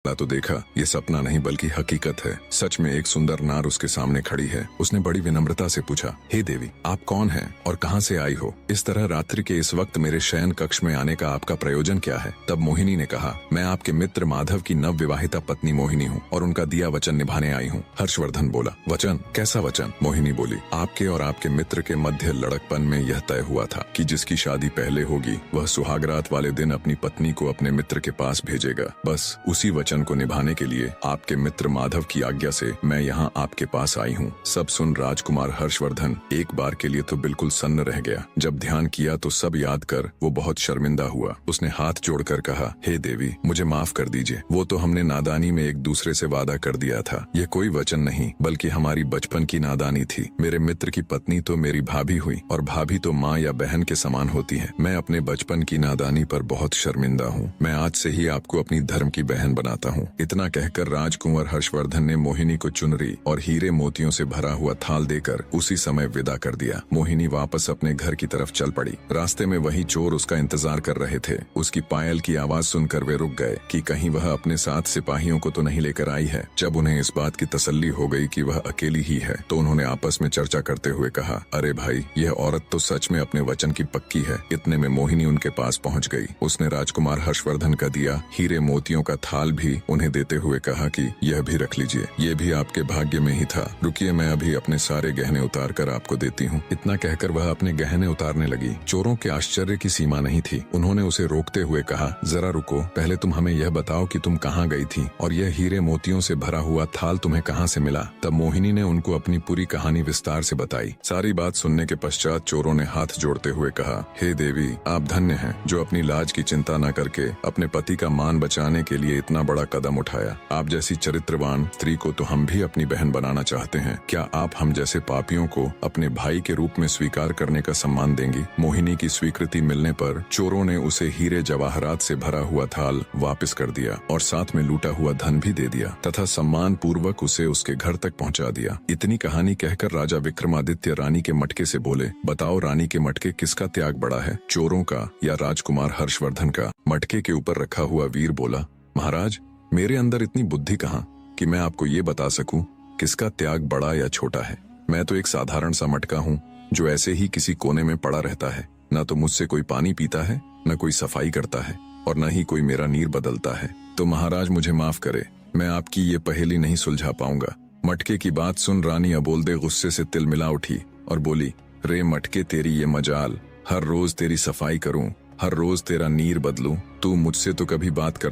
तो देखा ये सपना नहीं बल्कि हकीकत है। सच में एक सुंदर नार उसके सामने खड़ी है। उसने बड़ी विनम्रता से पूछा, हे देवी, आप कौन हैं और कहां से आई हो? इस तरह रात्रि के इस वक्त मेरे शयन कक्ष में आने का आपका प्रयोजन क्या है? तब मोहिनी ने कहा, मैं आपके मित्र माधव की नव विवाहिता पत्नी मोहिनी हूँ और उनका दिया वचन निभाने आई हूँ। हर्षवर्धन बोला, वचन? कैसा वचन? मोहिनी बोली, आपके और आपके मित्र के मध्य लड़कपन में यह तय हुआ था कि जिसकी शादी पहले होगी वह सुहागरात वाले दिन अपनी पत्नी को अपने मित्र के पास भेजेगा। बस उसी वचन को निभाने के लिए आपके मित्र माधव की आज्ञा से मैं यहाँ आपके पास आई हूँ। सब सुन राजकुमार हर्षवर्धन एक बार के लिए तो बिल्कुल सन्न रह गया। जब ध्यान किया तो सब याद कर वो बहुत शर्मिंदा हुआ। उसने हाथ जोड़कर कहा, हे देवी, मुझे माफ कर दीजिए। वो तो हमने नादानी में एक दूसरे से वादा कर दिया था। यह कोई वचन नहीं बल्कि हमारी बचपन की नादानी थी। मेरे मित्र की पत्नी तो मेरी भाभी हुई और भाभी तो माँ या बहन के समान होती है। मैं अपने बचपन की नादानी पर बहुत शर्मिंदा हूँ। मैं आज से ही आपको अपनी धर्म की बहन बनाता हूँ। इतना कहकर राजकुंवर हर्षवर्धन ने मोहिनी को चुनरी और हीरे मोतियों से भरा हुआ थाल देकर उसी समय विदा कर दिया। मोहिनी वापस अपने घर की तरफ चल पड़ी। रास्ते में वही चोर उसका इंतजार कर रहे थे। उसकी पायल की आवाज सुनकर वे रुक गए कि कहीं वह अपने साथ सिपाहियों को तो नहीं लेकर आई है। जब उन्हें इस बात की तसल्ली हो गई कि वह अकेली ही है तो उन्होंने आपस में चर्चा करते हुए कहा, अरे भाई, यह औरत तो सच में अपने वचन की पक्की है। इतने में मोहिनी उनके पास पहुंच गई। उसने राजकुमार हर्षवर्धन का दिया हीरे मोतियों का थाल भी उन्हें देते हुए कहा कि यह भी रख लीजिए, ये भी आपके भाग्य में ही था। रुकिए, मैं अभी अपने सारे गहने उतार कर आपको देती हूँ। इतना कहकर वह अपने गहने उतारने लगी। चोरों के आश्चर्य की सीमा नहीं थी। उन्होंने उसे रोकते हुए कहा, जरा रुको, पहले तुम हमें यह बताओ कि तुम कहाँ गई थी और यह हीरे मोतियों से भरा हुआ थाल तुम्हें कहाँ से मिला? तब मोहिनी ने उनको अपनी पूरी कहानी विस्तार से बताई। सारी बात सुनने के पश्चात चोरों ने हाथ जोड़ते हुए कहा, हे देवी, आप धन्य हैं जो अपनी लाज की चिंता न करके अपने पति का मान बचाने के लिए इतना बड़ा कदम उठाया। आप जैसी चरित्रवान स्त्री को तो हम भी अपनी बहन बनाना चाहते हैं। क्या आप हम जैसे पापियों को अपने भाई के रूप में स्वीकार करने का सम्मान देंगी? मोहिनी की स्वीकृति मिलने पर चोरों ने उसे हीरे जवाहरात से भरा हुआ थाल वापस कर दिया और साथ में लूटा हुआ धन भी दे दिया तथा सम्मान पूर्वक उसे उसके घर तक पहुंचा दिया। इतनी कहानी कहकर राजा विक्रमादित्य रानी के मटके से बोले, बताओ रानी के मटके किसका त्याग बड़ा है, चोरों का या राजकुमार हर्षवर्धन का? मटके के ऊपर रखा हुआ वीर बोला, महाराज, मेरे अंदर इतनी बुद्धि कहाँ कि मैं आपको ये बता सकूं किसका त्याग बड़ा या छोटा है। मैं तो एक साधारण सा मटका हूँ जो ऐसे ही किसी कोने में पड़ा रहता है। न तो मुझसे कोई पानी पीता है, न कोई सफाई करता है और न ही कोई मेरा नीर बदलता है। तो महाराज मुझे माफ करे, मैं आपकी ये पहेली नहीं सुलझा पाऊंगा। मटके की बात सुन रानी अबोलदे गुस्से से तिलमिला उठी और बोली, रे मटके, तेरी ये मजाल, हर रोज तेरी सफाई करूं, हर रोज तेरा नीर बदलूं, तू मुझसे तो कभी बात कर